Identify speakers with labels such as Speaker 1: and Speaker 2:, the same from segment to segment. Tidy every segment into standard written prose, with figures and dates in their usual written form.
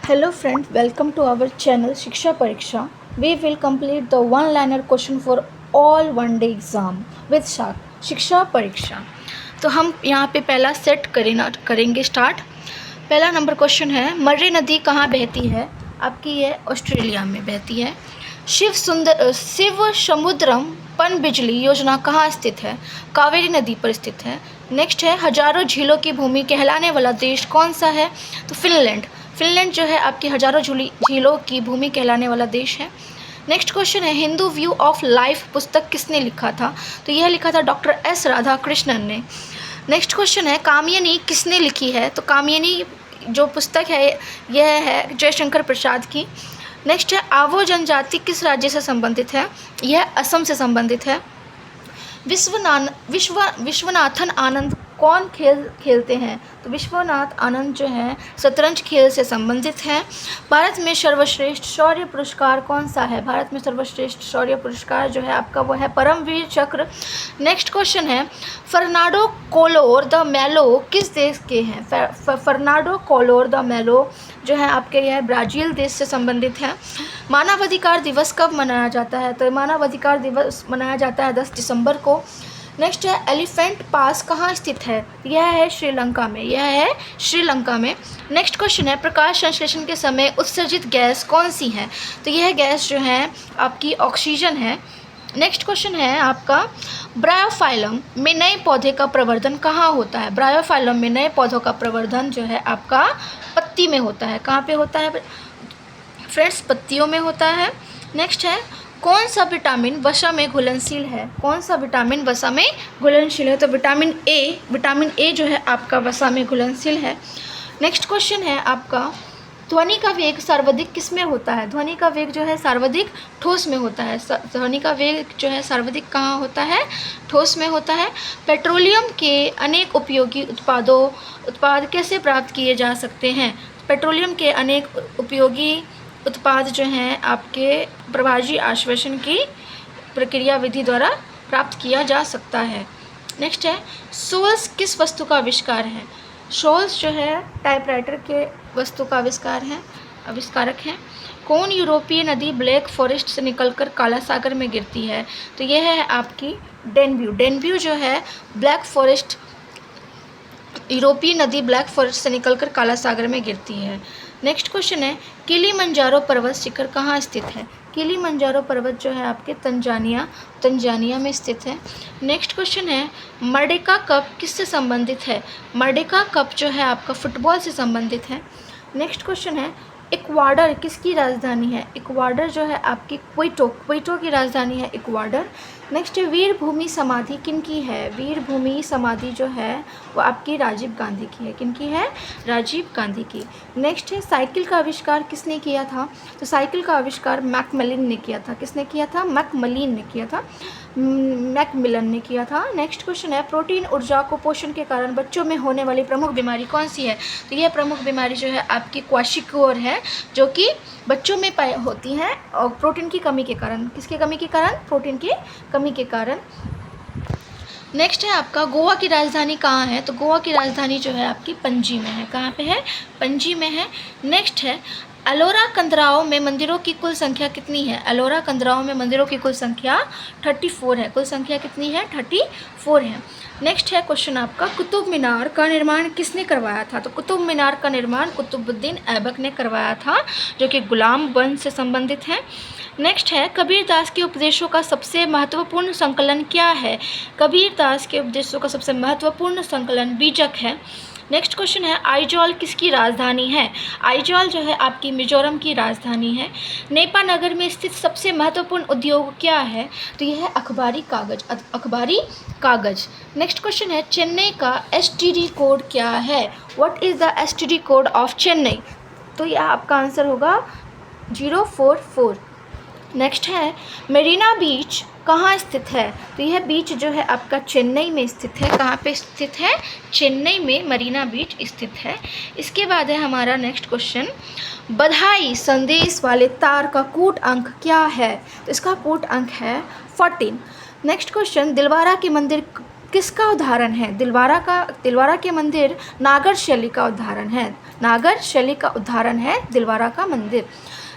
Speaker 1: Hello friends, welcome to our channel Shiksha Pariksha. We will complete the one-liner question for all one-day exam with शिक्षा परीक्षा। तो हम यहाँ पे पहला सेट करेंगे स्टार्ट। पहला नंबर क्वेश्चन है, मर्री नदी कहाँ बहती है? आपकी ये ऑस्ट्रेलिया में बहती है। शिव समुद्रम पनबिजली योजना कहाँ स्थित है? कावेरी नदी पर स्थित है। नेक्स्ट है, हजारों झीलों की भूमि कहलाने वाला देश कौन सा है? तो फिनलैंड जो है आपकी हजारों झीलों की भूमि कहलाने वाला देश है। नेक्स्ट क्वेश्चन है, हिंदू व्यू ऑफ लाइफ पुस्तक किसने लिखा था? तो यह लिखा था डॉक्टर एस राधाकृष्णन ने। नेक्स्ट क्वेश्चन है, कामयनी किसने लिखी है? तो कामयनी जो पुस्तक है यह है जयशंकर प्रसाद की। नेक्स्ट है, आवो जनजाति किस राज्य से संबंधित है? यह असम से संबंधित है। विश्वनाथन आनंद कौन खेलते हैं? तो विश्वनाथ आनंद जो है शतरंज खेल से संबंधित हैं। भारत में सर्वश्रेष्ठ शौर्य पुरस्कार कौन सा है? भारत में सर्वश्रेष्ठ शौर्य पुरस्कार जो है आपका वो है परमवीर चक्र। नेक्स्ट क्वेश्चन है, फर्नांडो कोलोर द मेलो किस देश के हैं? फर्नांडो कोलोर द मेलो जो है आपके यह ब्राज़ील देश से संबंधित है। मानवाधिकार दिवस कब मनाया जाता है? तो मानवाधिकार दिवस मनाया जाता है 10 दिसंबर को। नेक्स्ट है, एलिफेंट पास कहाँ स्थित है? यह है श्रीलंका में। नेक्स्ट क्वेश्चन है, प्रकाश संश्लेषण के समय उत्सर्जित गैस कौन सी है? तो यह गैस जो है आपकी ऑक्सीजन है। नेक्स्ट क्वेश्चन है आपका, ब्रायोफाइलम में नए पौधे का प्रवर्धन कहाँ होता है? ब्रायोफाइलम में नए पौधों का प्रवर्धन जो है आपका पत्ती में होता है। कहाँ पे होता है फ्रेंड्स? पत्तियों में होता है। नेक्स्ट है, कौन सा विटामिन वसा में घुलनशील है? कौन सा विटामिन वसा में घुलनशील है? तो विटामिन ए जो है आपका वसा में घुलनशील है। नेक्स्ट क्वेश्चन है आपका, ध्वनि का वेग सर्वाधिक किस में होता है? ध्वनि का वेग जो है सर्वाधिक ठोस में होता है। ध्वनि का वेग जो है सर्वाधिक कहाँ होता है? ठोस में होता है। पेट्रोलियम के अनेक उपयोगी उत्पाद कैसे प्राप्त किए जा सकते हैं? पेट्रोलियम के अनेक उपयोगी उत्पाद जो हैं आपके प्रभाजी आश्वासन की प्रक्रिया विधि द्वारा प्राप्त किया जा सकता है। नेक्स्ट है, सोल्स किस वस्तु का आविष्कार है? सोल्स जो है टाइपराइटर के वस्तु का आविष्कारक हैं। कौन यूरोपीय नदी ब्लैक फॉरेस्ट से निकलकर काला सागर में गिरती है? तो यह है आपकी डेनब्यू जो है यूरोपीय नदी ब्लैक फॉरेस्ट से निकलकर काला सागर में गिरती है। नेक्स्ट क्वेश्चन है, किलिमंजारो पर्वत शिखर कहाँ स्थित है? किलिमंजारो पर्वत जो है आपके तंजानिया में स्थित है। नेक्स्ट क्वेश्चन है, मर्डेका कप किससे संबंधित है? मर्डेका कप जो है आपका फुटबॉल से संबंधित है। नेक्स्ट क्वेश्चन है, इक्वाडर किसकी राजधानी है? इक्वाडर जो है आपकी क्वेटो की राजधानी है इक्वाडर। नेक्स्ट है, वीरभूमि समाधि किनकी है? वीरभूमि समाधि जो है वो आपकी राजीव गांधी की है। किनकी है? राजीव गांधी की। नेक्स्ट है, साइकिल का आविष्कार किसने किया था? तो साइकिल का आविष्कार मैकमिलन ने किया था। किसने किया था? मैकमिलन ने किया था। नेक्स्ट क्वेश्चन है, प्रोटीन ऊर्जा कुपोषण के कारण बच्चों में होने वाली प्रमुख बीमारी कौन सी है? तो यह प्रमुख बीमारी जो है आपकी क्वाशिकोर है, जो कि बच्चों में होती हैं और प्रोटीन की कमी के कारण। किसकी कमी के कारण? प्रोटीन की कमी के कारण। नेक्स्ट है आपका, गोवा की राजधानी कहाँ है? तो गोवा की राजधानी जो है आपकी पणजी में है। कहाँ पे है? पणजी में है। नेक्स्ट है, एलोरा कंदराओं में मंदिरों की कुल संख्या कितनी है? एलोरा कंदराओं में मंदिरों की कुल संख्या 34 है। कुल संख्या कितनी है? 34 है। नेक्स्ट है क्वेश्चन आपका, कुतुब मीनार का निर्माण किसने करवाया था? तो कुतुब मीनार का निर्माण कुतुबुद्दीन ऐबक ने करवाया था, जो कि गुलाम वंश से संबंधित है। नेक्स्ट है, कबीरदास के उपदेशों का सबसे महत्वपूर्ण संकलन क्या है? कबीरदास के उपदेशों का सबसे महत्वपूर्ण संकलन बीजक है। नेक्स्ट क्वेश्चन है, आइजॉल किसकी राजधानी है? आइजॉल जो है आपकी मिजोरम की राजधानी है। नेपानगर में स्थित सबसे महत्वपूर्ण उद्योग क्या है? तो यह है अखबारी कागज। नेक्स्ट क्वेश्चन है, चेन्नई का एसटीडी कोड क्या है? What is the STD code of Chennai? तो यह आपका आंसर होगा 044। नेक्स्ट है, मेरीना बीच कहाँ स्थित है? तो यह बीच जो है आपका चेन्नई में स्थित है। कहाँ पे स्थित है? चेन्नई में मरीना बीच स्थित है। इसके बाद है हमारा नेक्स्ट क्वेश्चन, बधाई संदेश वाले तार का कूट अंक क्या है? तो इसका कूट अंक है 14। नेक्स्ट क्वेश्चन, दिलवारा के मंदिर किसका उदाहरण है? दिलवारा के मंदिर नागर शैली का उदाहरण है। नागर शैली का उदाहरण है दिलवारा का मंदिर।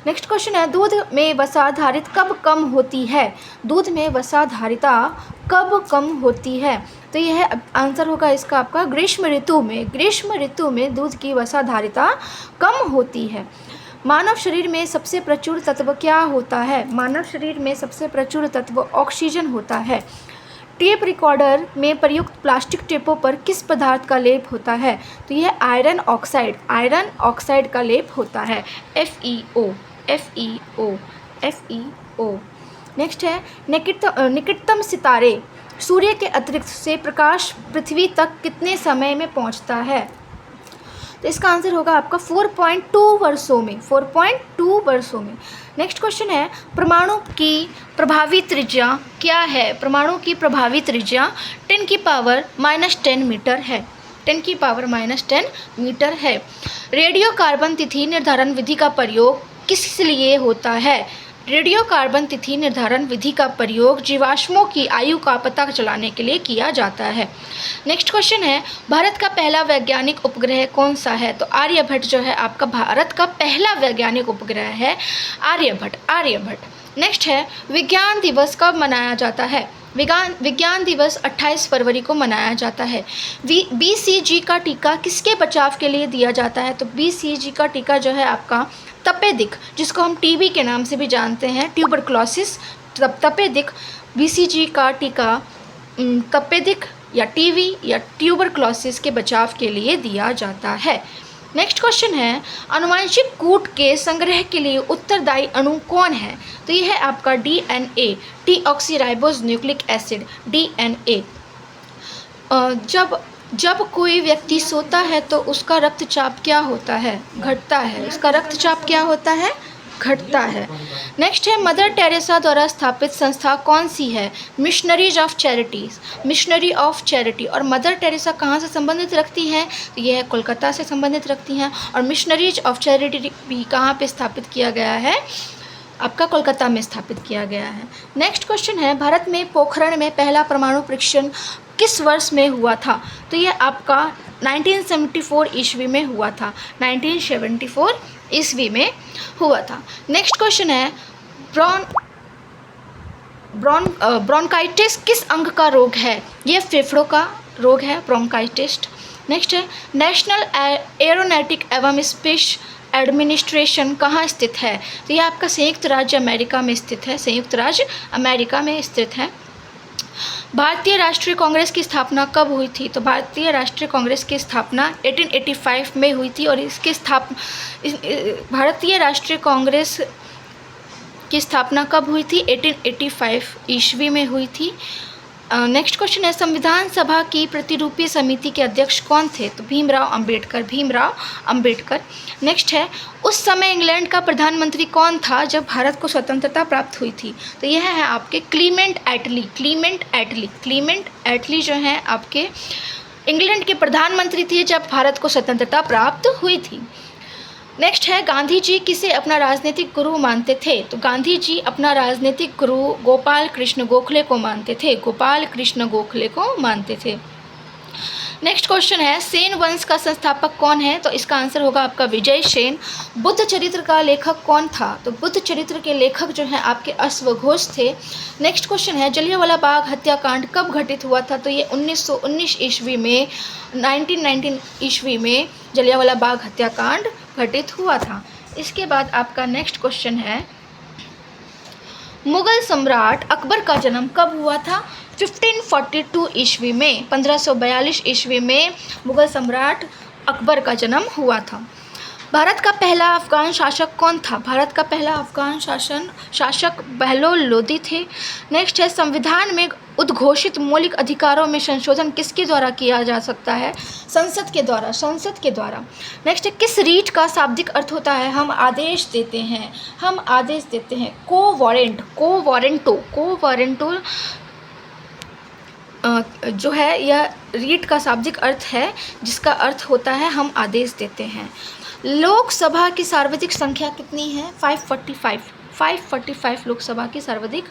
Speaker 1: नेक्स्ट क्वेश्चन है, दूध में वसा धारिता कब कम होती है? दूध में वसा धारिता कब कम होती है? तो यह आंसर होगा इसका आपका ग्रीष्म ऋतु में। ग्रीष्म ऋतु में दूध की वसा धारिता कम होती है। मानव शरीर में सबसे प्रचुर तत्व क्या होता है? मानव शरीर में सबसे प्रचुर तत्व ऑक्सीजन होता है। टेप रिकॉर्डर में प्रयुक्त प्लास्टिक टेपों पर किस पदार्थ का लेप होता है? तो यह आयरन ऑक्साइड का लेप होता है। FeO। नेक्स्ट है, निकटतम सितारे सूर्य के अतिरिक्त से प्रकाश पृथ्वी तक कितने समय में पहुंचता है? तो इसका आंसर होगा आपका 4.2 वर्षों में। 4.2 वर्षों में। नेक्स्ट क्वेश्चन है, परमाणु की प्रभावी त्रिज्या क्या है? परमाणु की प्रभावी त्रिज्या 10⁻⁻10 मीटर है। 10⁻⁻10 मीटर है। रेडियो कार्बन तिथि निर्धारण विधि का प्रयोग किस लिए होता है? रेडियो कार्बन तिथि निर्धारण विधि का प्रयोग जीवाश्मों की आयु का पता चलाने के लिए किया जाता है। नेक्स्ट क्वेश्चन है, भारत का पहला वैज्ञानिक उपग्रह कौन सा है? तो आर्यभट्ट जो है आपका भारत का पहला वैज्ञानिक उपग्रह है आर्यभट्ट। नेक्स्ट है, विज्ञान दिवस कब मनाया जाता है? विज्ञान दिवस 28 फरवरी को मनाया जाता है। BCG का टीका किसके बचाव के लिए दिया जाता है? तो BCG का टीका जो है आपका तपेदिक, जिसको हम TB के नाम से भी जानते हैं, ट्यूबरक्लोसिस, तपेदिक। BCG का टीका तपेदिक या TB या ट्यूबरक्लोसिस के बचाव के लिए दिया जाता है। नेक्स्ट क्वेश्चन है, आनुवंशिक कूट के संग्रह के लिए उत्तरदायी अणु कौन है? तो यह है आपका DNA, deoxyribose nucleic acid, DNA। जब कोई व्यक्ति सोता है तो उसका रक्तचाप क्या होता है? घटता है। उसका रक्तचाप क्या होता है? घटता है। नेक्स्ट है, मदर टेरेसा द्वारा स्थापित संस्था कौन सी है? Missionaries of charity. और मदर टेरेसा कहाँ से संबंधित रखती हैं? तो यह कोलकाता से संबंधित रखती हैं। और मिशनरीज ऑफ चैरिटी भी कहाँ पे स्थापित किया गया है? आपका कोलकाता में स्थापित किया गया है। नेक्स्ट क्वेश्चन है, भारत में पोखरण में पहला परमाणु परीक्षण किस वर्ष में हुआ था? तो यह आपका 1974 ईस्वी में हुआ था। 1974 ईस्वी में हुआ था। नेक्स्ट क्वेश्चन है, ब्रोंकाइटिस किस अंग का रोग है? यह फेफड़ों का रोग है, ब्रोंकाइटिस। नेक्स्ट है, नेशनल एरोनॉटिक एवं स्पेस एडमिनिस्ट्रेशन कहाँ स्थित है? तो यह आपका संयुक्त राज्य अमेरिका में स्थित है। संयुक्त राज्य अमेरिका में स्थित है। भारतीय राष्ट्रीय कांग्रेस की स्थापना कब हुई थी? तो भारतीय राष्ट्रीय कांग्रेस की स्थापना 1885 में हुई थी। और भारतीय राष्ट्रीय कांग्रेस की स्थापना कब हुई थी? 1885 ईस्वी में हुई थी। नेक्स्ट क्वेश्चन है, संविधान सभा की प्रतिरूपी समिति के अध्यक्ष कौन थे? तो भीमराव अंबेडकर। नेक्स्ट है, उस समय इंग्लैंड का प्रधानमंत्री कौन था जब भारत को स्वतंत्रता प्राप्त हुई थी? तो यह है आपके क्लीमेंट एटली जो है आपके इंग्लैंड के प्रधानमंत्री थे जब भारत को स्वतंत्रता प्राप्त हुई थी। नेक्स्ट है, गांधी जी किसे अपना राजनीतिक गुरु मानते थे? तो गांधी जी अपना राजनीतिक गुरु गोपाल कृष्ण गोखले को मानते थे। नेक्स्ट क्वेश्चन है, सेन वंश का संस्थापक कौन है? तो इसका आंसर होगा आपका विजय सेन। बुद्ध चरित्र का लेखक कौन था? तो बुद्ध चरित्र के लेखक जो है आपके अश्वघोष थे। नेक्स्ट क्वेश्चन है, जलियांवाला बाग हत्याकांड कब घटित हुआ था? तो ये 1919 ईस्वी में 1919 ईस्वी में जलियांवाला बाग हत्याकांड घटित हुआ था। इसके बाद आपका नेक्स्ट क्वेश्चन है, मुगल सम्राट अकबर का जन्म कब हुआ था? 1542 ईस्वी में, 1542 ईस्वी में मुगल सम्राट अकबर का जन्म हुआ था। भारत का पहला अफगान शासक कौन था? भारत का पहला अफगान शासक बहलोल लोदी थे। नेक्स्ट है, संविधान में उद्घोषित मौलिक अधिकारों में संशोधन किसके द्वारा किया जा सकता है? संसद के द्वारा। नेक्स्ट है, किस रीट का शाब्दिक अर्थ होता है? हम आदेश देते हैं। को-वारेंटो जो है यह रीट का शाब्दिक अर्थ है, जिसका अर्थ होता है हम आदेश देते हैं। लोकसभा की सर्वाधिक संख्या कितनी है? 545 लोकसभा की सर्वाधिक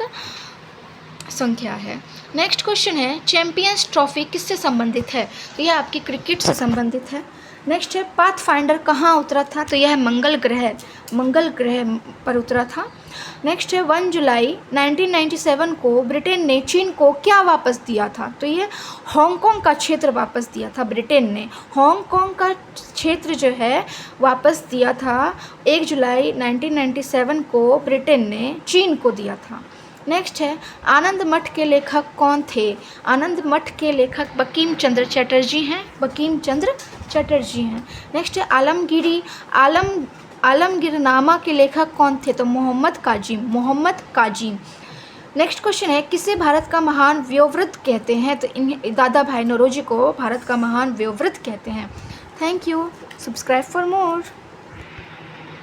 Speaker 1: संख्या है। नेक्स्ट क्वेश्चन है चैंपियंस ट्रॉफी किससे संबंधित है? तो यह आपकी क्रिकेट से संबंधित है। नेक्स्ट है पाथफाइंडर कहाँ उतरा था? तो यह मंगल ग्रह पर उतरा था। नेक्स्ट है 1 जुलाई 1997 को ब्रिटेन ने चीन को क्या वापस दिया था? तो यह हांगकांग का क्षेत्र वापस दिया था। ब्रिटेन ने हांगकांग का क्षेत्र जो है वापस दिया था 1 जुलाई 1997 को ब्रिटेन ने चीन को दिया था। नेक्स्ट है आनंद मठ के लेखक कौन थे? आनंद मठ के लेखक बंकिम चंद्र चटर्जी हैं। नेक्स्ट है आलमगीरनामा के लेखक कौन थे? तो मोहम्मद काजिम। नेक्स्ट क्वेश्चन है किसे भारत का महान व्योमवृत्त कहते हैं? तो इन्हें दादा भाई नौरोजी को भारत का महान व्योमवृत्त कहते हैं। Thank you. Subscribe for more.